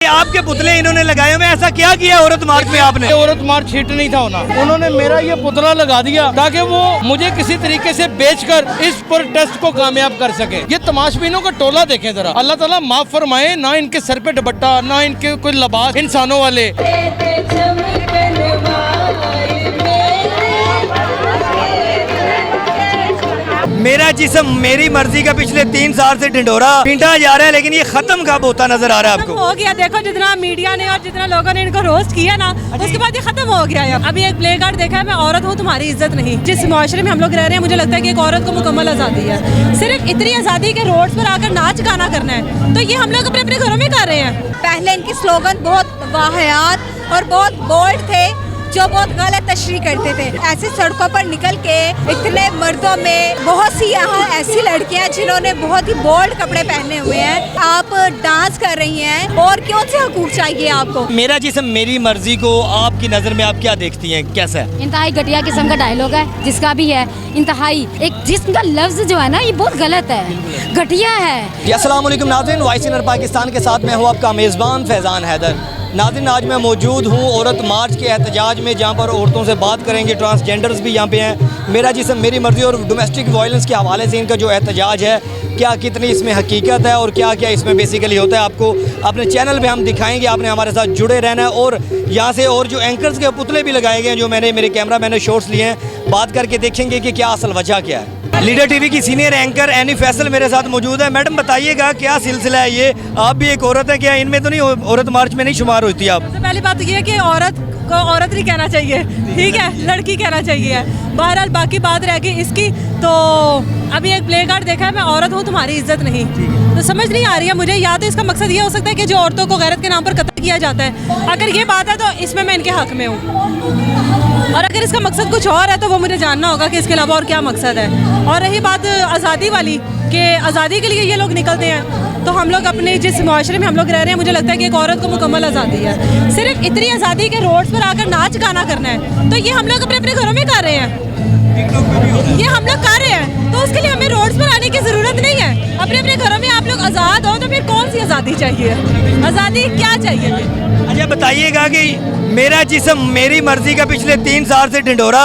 आपके पुतले इन्होंने लगाए हुए, ऐसा क्या किया औरत मार्च में आपने? औरत मार्च हिट नहीं था होना, उन्होंने मेरा ये पुतला लगा दिया ताकि वो मुझे किसी तरीके से बेचकर इस प्रोटेस्ट को कामयाब कर सके। ये तमाशबीनों का टोला देखें जरा, अल्लाह ताला माफ फरमाए, ना इनके सर पे दुपट्टा, ना इनके कोई लिबास इंसानों वाले। मेरा जिस्म मेरी मर्जी का पिछले 3 साल से ढिंढोरा पीटा जा रहा है, लेकिन ये खत्म कब होता नजर आ रहा है आपको? हो गया, देखो जितना मीडिया ने और जितना लोगों ने इनको रोस्ट किया ना, उसके बाद ये खत्म हो गया है। अभी एक प्ले कार्ड देखा है, मैं औरत हूँ तुम्हारी इज्जत नहीं। जिस मुआशरे में हम लोग रह रहे हैं, मुझे लगता है कि एक औरत को मुकम्मल आज़ादी है। सिर्फ इतनी आज़ादी के रोड्स पर आकर नाच गाना करना है, तो ये हम लोग अपने अपने घरों में कर रहे हैं। पहले इनकी स्लोगन बहुत वाहियात और बहुत बोल्ड थे, जो बहुत गलत तशरीह करते थे। ऐसे सड़कों पर निकल के इतने मर्दों में बहुत सी यहाँ ऐसी लड़कियाँ जिन्होंने बहुत ही बोल्ड कपड़े पहने हुए हैं, आप डांस कर रही हैं, और कौन से हकूक चाहिए आपको? मेरा जिस्म मेरी मर्जी को आपकी नजर में आप क्या देखती हैं, कैसा है? इंतहाई घटिया किस्म का डायलॉग है, जिसका भी है इंतहाई। एक जिस्म का लफ्ज जो है ना, ये बहुत गलत है, घटिया है। अस्सलाम वालेकुम नाज़रीन, वॉइस इन पाकिस्तान के साथ मैं हूँ आपका मेज़बान फैज़ान हैदर। नाज़रीन, आज मैं मौजूद हूँ औरत मार्च के एहतजाज में, जहाँ पर औरतों से बात करेंगे, ट्रांसजेंडर्स भी यहाँ पे हैं। मेरा जिस्म मेरी मर्ज़ी और डोमेस्टिक वायलेंस के हवाले से इनका जो एहतजाज है, क्या कितनी इसमें हकीकत है और क्या क्या इसमें बेसिकली होता है, आपको अपने चैनल पे हम दिखाएंगे। आपने हमारे साथ जुड़े रहना है। और यहाँ से और जो एंकर्स के पुतले भी लगाए गए हैं, जो मेरे कैमरा मैंने शॉट्स लिए हैं, बात करके देखेंगे कि क्या असल वजह क्या है। लीडर टीवी की सीनियर एंकर एनी फैसल मेरे साथ मौजूद है। मैडम बताइएगा क्या सिलसिला है ये? आप भी एक औरत है, क्या इनमें तो नहीं औरत मार्च में नहीं शुमार होती आप? सबसे पहली बात ये है कि औरत को औरत नहीं कहना चाहिए, ठीक है, लड़की कहना चाहिए। बहरहाल बाकी बात रह गई इसकी। तो अभी एक प्ले कार्ड देखा है, मैं औरत हूँ तुम्हारी इज्जत नहीं, तो समझ नहीं आ रही है मुझे। या तो इसका मकसद ये हो सकता है कि जो औरतों को गैरत के नाम पर कत्ल किया जाता है, अगर ये बात है तो इसमें मैं इनके हक में हूँ। और अगर इसका मकसद कुछ और है तो वो मुझे जानना होगा कि इसके अलावा और क्या मकसद है। और रही बात आज़ादी वाली, कि आज़ादी के लिए ये लोग निकलते हैं, तो हम लोग अपने जिस मुआशरे में हम लोग रह रहे हैं, मुझे लगता है कि एक औरत को मुकम्मल आज़ादी है। सिर्फ इतनी आज़ादी के रोड्स पर आकर नाच गाना करना है, तो ये हम लोग अपने अपने घरों में कर रहे हैं, ये हम लोग कर रहे हैं। तो उसके लिए हमें रोड्स पर आने की ज़रूरत नहीं है। अपने अपने घरों में आप लोग आज़ाद हो, तो फिर कौन सी आज़ादी चाहिए? आज़ादी क्या चाहिए? अच्छा बताइएगा कि मेरा जिस्म मेरी मर्जी का पिछले 3 साल से ढिंढोरा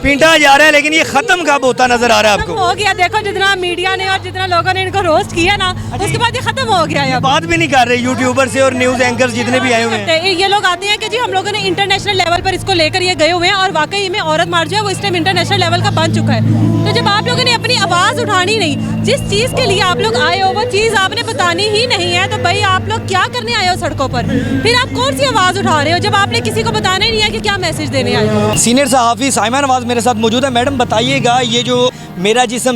पीटा जा रहा है, लेकिन ये खत्म कब होता नजर आ रहा है आपको? हो गया, देखो जितना मीडिया ने और जितना लोगों ने इनको रोस्ट किया ना, उसके बाद ये खत्म हो गया है। बात भी नहीं कर रहे यूट्यूबर से और न्यूज एंकर्स जितने भी आए हुए हैं। ये लोग आते हैं कि जी हम लोगों ने इंटरनेशनल लेवल पर इसको लेकर ये गए हुए हैं, और वाकई में औरत मार्च जो है वो इस टाइम इंटरनेशनल लेवल का बन चुका है। तो जब आप लोगों ने अपनी आवाज़ उठानी नहीं, जिस चीज़ के लिए आप लोग आए हो वो चीज़ आपने बतानी ही नहीं है, तो भाई आप लोग क्या करने आए हो सड़कों पर? फिर आप कौन सी आवाज़ उठा रहे हो जब आपने किसी को बताना ही नहीं है कि क्या मैसेज देने आए हो? सीनियर सहाफ़ी साइमा नवाज मेरे साथ मौजूद है। मैडम बताइएगा, ये जो मेरा जिस्म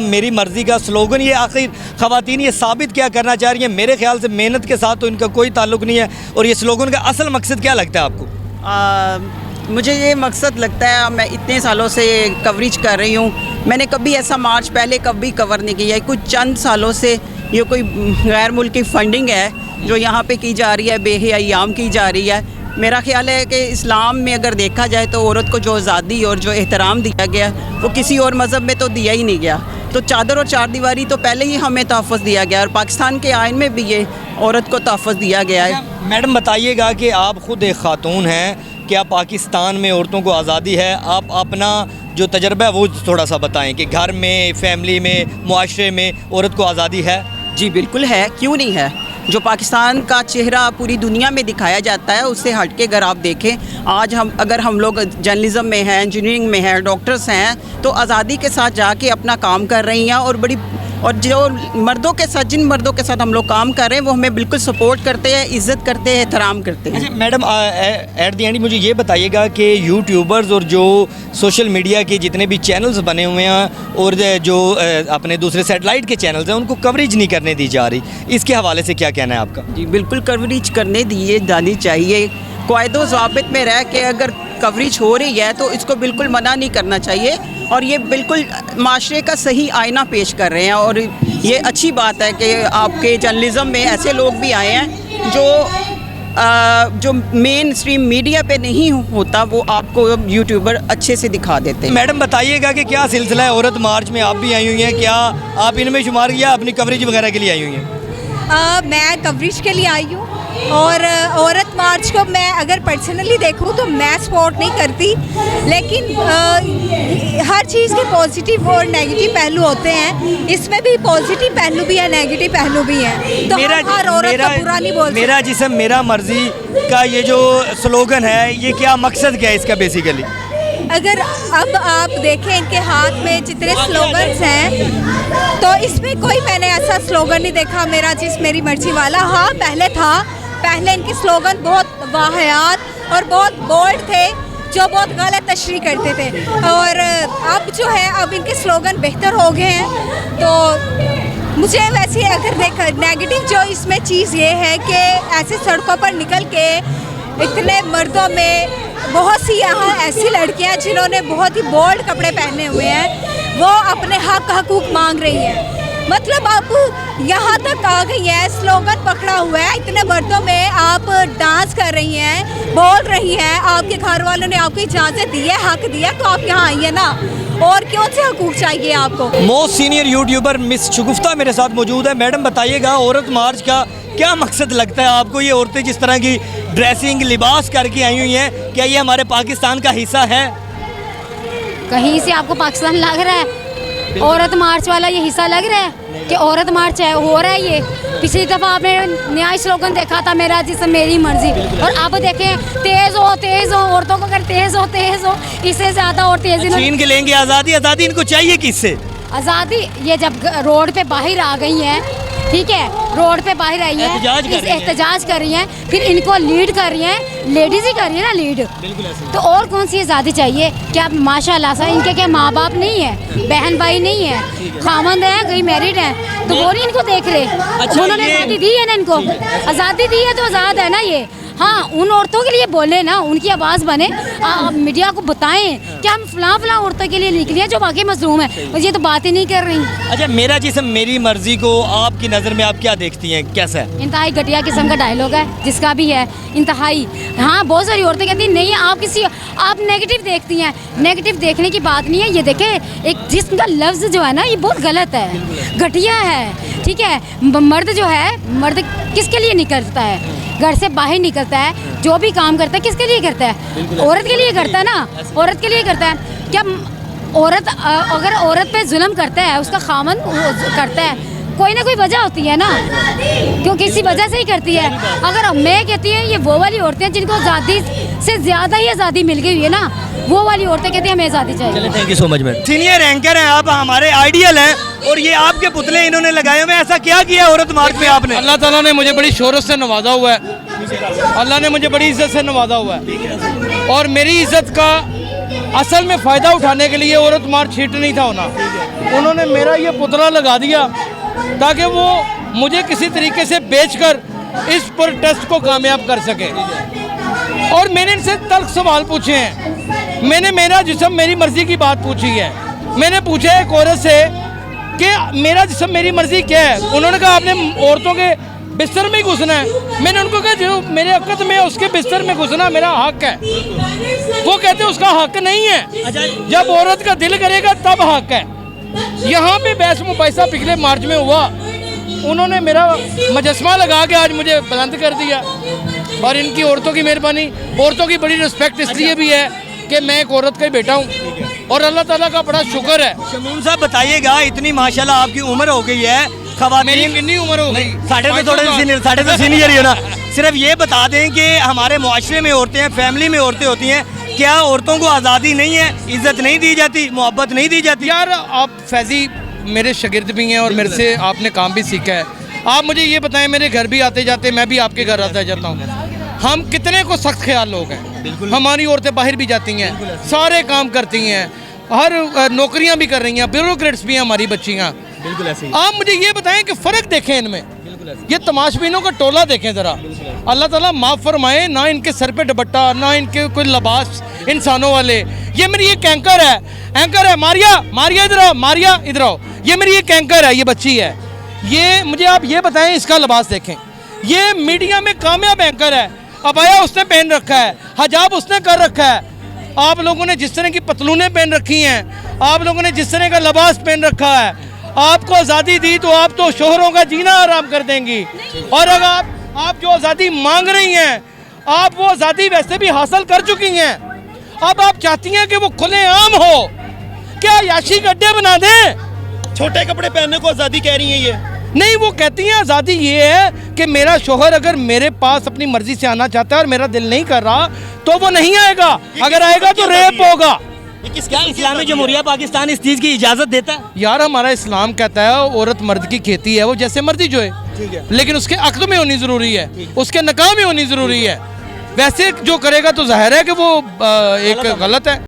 मेरी मर्जी का स्लोगन, ये आखिर ख़वातीन ये साबित क्या करना चाह रही है? मेरे ख्याल से मेहनत के साथ तो इनका कोई ताल्लुक नहीं है, और ये स्लोगन का असल मकसद क्या लगता है आपको? मुझे ये मकसद लगता है, मैं इतने सालों से कवरेज कर रही हूँ, मैंने कभी ऐसा मार्च पहले कभी कवर नहीं किया। कुछ चंद सालों से ये कोई गैर मुल्की फंडिंग है जो यहाँ पे की जा रही है, बेहयाम की जा रही है। मेरा ख्याल है कि इस्लाम में अगर देखा जाए तो औरत को जो आज़ादी और जो एहतराम दिया गया वो किसी और मज़हब में तो दिया ही नहीं गया। तो चादर और चार दीवारी तो पहले ही हमें तहफ़्फ़ुज़ दिया गया, और पाकिस्तान के आइन में भी ये औरत को तहफ़्फ़ुज़ दिया गया है। मैडम बताइएगा कि आप ख़ुद एक ख़ातून हैं, क्या पाकिस्तान में औरतों को आज़ादी है? आप अपना जो तजर्बा है वो थोड़ा सा बताएं कि घर में, फैमिली में, मुआशरे में औरत को आज़ादी है? जी बिल्कुल है, क्यों नहीं है। जो पाकिस्तान का चेहरा पूरी दुनिया में दिखाया जाता है, उससे हट के अगर आप देखें, आज अगर हम लोग जर्नलिज़म में हैं, इंजीनियरिंग में हैं, डॉक्टर्स हैं, तो आज़ादी के साथ जाके अपना काम कर रही हैं। और जो मर्दों के साथ, जिन मर्दों के साथ हम लोग काम कर रहे हैं, वो हमें बिल्कुल सपोर्ट करते हैं, इज़्ज़त करते हैं, एहतराम करते हैं। अच्छा मैडम, एट द एंड मुझे ये बताइएगा कि यूट्यूबर्स और जो सोशल मीडिया के जितने भी चैनल्स बने हुए हैं और जो अपने दूसरे सैटेलाइट के चैनल्स हैं, उनको कवरेज नहीं करने दी जा रही, इसके हवाले से क्या कहना है आपका? जी बिल्कुल कवरेज करने दिए जानी चाहिए। क़ायदो ज़ाबित में रह के अगर कवरेज हो रही है तो इसको बिल्कुल मना नहीं करना चाहिए, और ये बिल्कुल माशरे का सही आईना पेश कर रहे हैं। और ये अच्छी बात है कि आपके जर्नलिज़म में ऐसे लोग भी आए हैं जो मेन स्ट्रीम मीडिया पे नहीं होता, वो आपको यूट्यूबर अच्छे से दिखा देते हैं। मैडम बताइएगा कि क्या सिलसिला है? औरत मार्च में आप भी आई हुई हैं, क्या आप इनमें शुमार किया अपनी कवरेज वगैरह के लिए आई हुई हैं? मैं कवरेज के लिए आई हूँ, और औरत मार्च को मैं अगर पर्सनली देखूं तो मैं सपोर्ट नहीं करती, लेकिन हर चीज़ के पॉजिटिव और नेगेटिव पहलू होते हैं। इसमें भी पॉजिटिव पहलू भी है, नेगेटिव पहलू भी है, तो हर औरत का बुरा नहीं बोल सकते। मेरा जिस्म मेरा मर्जी का ये जो स्लोगन है, ये क्या मकसद क्या है इसका बेसिकली? अगर अब आप देखें इनके हाथ में जितने स्लोगन्स हैं, तो इसमें कोई मैंने ऐसा स्लोगन नहीं देखा मेरा जिस्म मेरी मर्जी वाला। हाँ, पहले था, पहले इनके स्लोगन बहुत वाहियात और बहुत बोल्ड थे, जो बहुत गलत तशरीह करते थे। और अब जो है, अब इनके स्लोगन बेहतर हो गए हैं। तो मुझे वैसे अगर देखा नेगेटिव जो इसमें चीज़ ये है कि ऐसे सड़कों पर निकल के इतने मर्दों में बहुत सी यहाँ ऐसी लड़कियाँ जिन्होंने बहुत ही बोल्ड कपड़े पहने हुए हैं, वो अपने हक हकूक मांग रही हैं। मतलब आप यहाँ तक आ गई है, स्लोगन पकड़ा हुआ है, इतने मर्दों में आप डांस कर रही हैं, बोल रही हैं, आपके घर वालों ने आपको इजाज़त दी है, हक दिया, तो आप यहाँ आइए ना। और क्यों से हकूक चाहिए आपको? मोस्ट सीनियर यूट्यूबर मिस शगुफ्ता मेरे साथ मौजूद है। मैडम बताइएगा, औरत मार्च का क्या मकसद लगता है आपको? ये औरतें जिस तरह की ड्रेसिंग लिबास करके आई हुई हैं, क्या ये हमारे पाकिस्तान का हिस्सा है? कहीं से आपको पाकिस्तान लग रहा है? औरत मार्च वाला ये हिस्सा लग रहा है कि औरत मार्च है, हो रहा है ये? पिछली दफ़ा आपने न्याय स्लोगन देखा था, मेरा जिस्म मेरी मर्जी, और अब देखें तेज़ हो औरतों को, अगर तेज़ हो इससे ज़्यादा और तेज़ी छीन के लेंगे आज़ादी। आज़ादी इनको चाहिए किससे? आज़ादी ये जब रोड पे बाहर आ गई हैं, ठीक है, रोड पे बाहर आई है, एहतजाज कर रही हैं, फिर इनको लीड कर रही हैं, लेडीज ही कर रही है ना लीड, तो और कौन सी आज़ादी चाहिए? क्या माशाल्लाह से इनके क्या माँ बाप नहीं है, बहन भाई नहीं है, खामंद है, कहीं मैरिड है, तो वो नहीं इनको देख रहे? उन्होंने आज़ादी दी है ना, इनको आज़ादी दी है तो आज़ाद है ना ये। हाँ, उन औरतों के लिए बोले ना, उनकी आवाज़ बने, मीडिया को बताएं कि हम फलां औरतों के लिए निकली हैं जो बाकी मजलूम है, और ये तो बात ही नहीं कर रही। अच्छा, मेरा जिस्म मेरी मर्जी को आपकी नज़र में आप क्या देखती हैं, कैसा है? इंतहाई घटिया किस्म का डायलॉग है, जिसका भी है इंतहाई। हाँ, बहुत सारी औरतें कहती हैं नहीं, आप नेगेटिव देखती हैं। नेगेटिव देखने की बात नहीं है, ये देखें, एक जिस्म का लफ्ज़ जो है ना, ये बहुत गलत है, घटिया है, ठीक है। मर्द जो है, मर्द किसके लिए निकलता है? घर से बाहर निकलता है, जो भी काम करता है किसके लिए करता है? औरत के लिए करता है ना, औरत के लिए करता है। क्या औरत अगर औरत पे जुल्म करता है, उसका खामन करता है, कोई ना कोई वजह होती है ना, क्यों किसी वजह से ही करती है। अगर मैं कहती हूँ ये वो वाली औरतें जिनको आज़ादी से ज़्यादा ही आज़ादी मिल गई हुई है ना, वो वाली औरतें कहती हैं हमें आज़ादी चाहिए। Thank you so much ma'am. Senior anchor हैं आप, हमारे आइडियल हैं, और ये आपके पुतले इन्होंने लगाए हुए, ऐसा क्या किया औरत मार्च में आपने? अल्लाह ताला ने मुझे बड़ी शोहरत से नवाजा हुआ है, अल्लाह ने मुझे बड़ी इज्जत से नवाजा हुआ है, और मेरी इज्जत का असल में फ़ायदा उठाने के लिए औरत मार्च हिट नहीं था होना। उन्होंने मेरा ये पुतला लगा दिया ताकि वो मुझे किसी तरीके से बेचकर इस प्रोटेस्ट को कामयाब कर सके। और मैंने इनसे तल्ख सवाल पूछे हैं, मैंने मेरा जिस्म मेरी मर्जी की बात पूछी है। मैंने पूछा एक औरत से कि मेरा जिस्म मेरी मर्जी क्या है? उन्होंने कहा आपने औरतों के बिस्तर में ही घुसना है। मैंने उनको कहा जो मेरे अक़द में उसके बिस्तर में घुसना मेरा हक है। वो कहते उसका हक नहीं है, जब औरत का दिल करेगा तब हक है। यहाँ पे बहस मुबाहिसा पिछले मार्च में हुआ, उन्होंने मेरा मुजस्मा लगा के आज मुझे बुलंद कर दिया, और इनकी औरतों की मेहरबानी, औरतों की बड़ी रिस्पेक्ट इसलिए भी है कि मैं एक औरत का ही बेटा हूँ, और अल्लाह ताला का बड़ा शुक्र है। शमून साहब बताइएगा, इतनी माशाल्लाह आपकी उम्र हो गई है, मेरी कितनी उम्र हो गई? साढ़े तो सीनियर ही हो ना। सिर्फ ये बता दें कि हमारे मुआशरे में औरतें हैं, फैमिली में औरतें होती हैं, क्या औरतों को आज़ादी नहीं है, इज्जत नहीं दी जाती, मोहब्बत नहीं दी जाती? यार आप फैज़ी मेरे शागिर्द भी हैं और मेरे से आपने काम भी सीखा है। आप मुझे ये बताएं, मेरे घर भी आते जाते, मैं भी आपके घर आता जाता हूँ, हम कितने को सख्त ख्याल लोग हैं। हमारी औरतें बाहर भी जाती हैं, सारे काम करती हैं, हर नौकरियाँ भी कर रही हैं, ब्यूरोक्रेट्स भी हैं हमारी बच्चियाँ। बिल्कुल ऐसे ही। आप मुझे ये बताएं कि फ़र्क देखें इनमें, ये तमाशबीनों का टोला देखें ज़रा। अल्लाह ताला माफ़ फरमाए, ना इनके सर पे दुपट्टा, ना इनके कोई लिबास इंसानों वाले। ये मेरी एक एंकर है, मारिया इधर आओ, मारिया इधर आओ। ये मेरी एक एंकर है, ये बच्ची है। ये मुझे आप ये बताएं, इसका लिबास देखें, ये मीडिया में कामयाब एंकर है, अबाया उसने पहन रखा है, हिजाब उसने कर रखा है। आप लोगों ने जिस तरह की पतलूनें पहन रखी हैं, आप लोगों ने जिस तरह का लिबास पहन रखा है, आपको आज़ादी दी तो आप तो शोहरों का जीना आराम कर देंगी। और अगर आप आप जो आज़ादी मांग रही हैं, आप वो आज़ादी वैसे भी हासिल कर चुकी हैं। अब आप चाहती हैं कि वो खुलेआम हो, क्या याशी गड्ढे बना दें? छोटे कपड़े पहनने को आज़ादी कह रही हैं ये? नहीं, वो कहती हैं आज़ादी ये है कि मेरा शोहर अगर मेरे पास अपनी मर्जी से आना चाहता है और मेरा दिल नहीं कर रहा तो वो नहीं आएगा, अगर आएगा तो रेप होगा। क्या इस्लामी जमहूरिया पाकिस्तान इस चीज़ की इजाज़त देता है? यार हमारा इस्लाम कहता है औरत मर्द की खेती है, वो जैसे मर्जी जो है, लेकिन उसके अक्द में होनी ज़रूरी है, उसके निकाह में होनी ज़रूरी है। वैसे जो करेगा तो जाहिर है कि वो एक गलत है।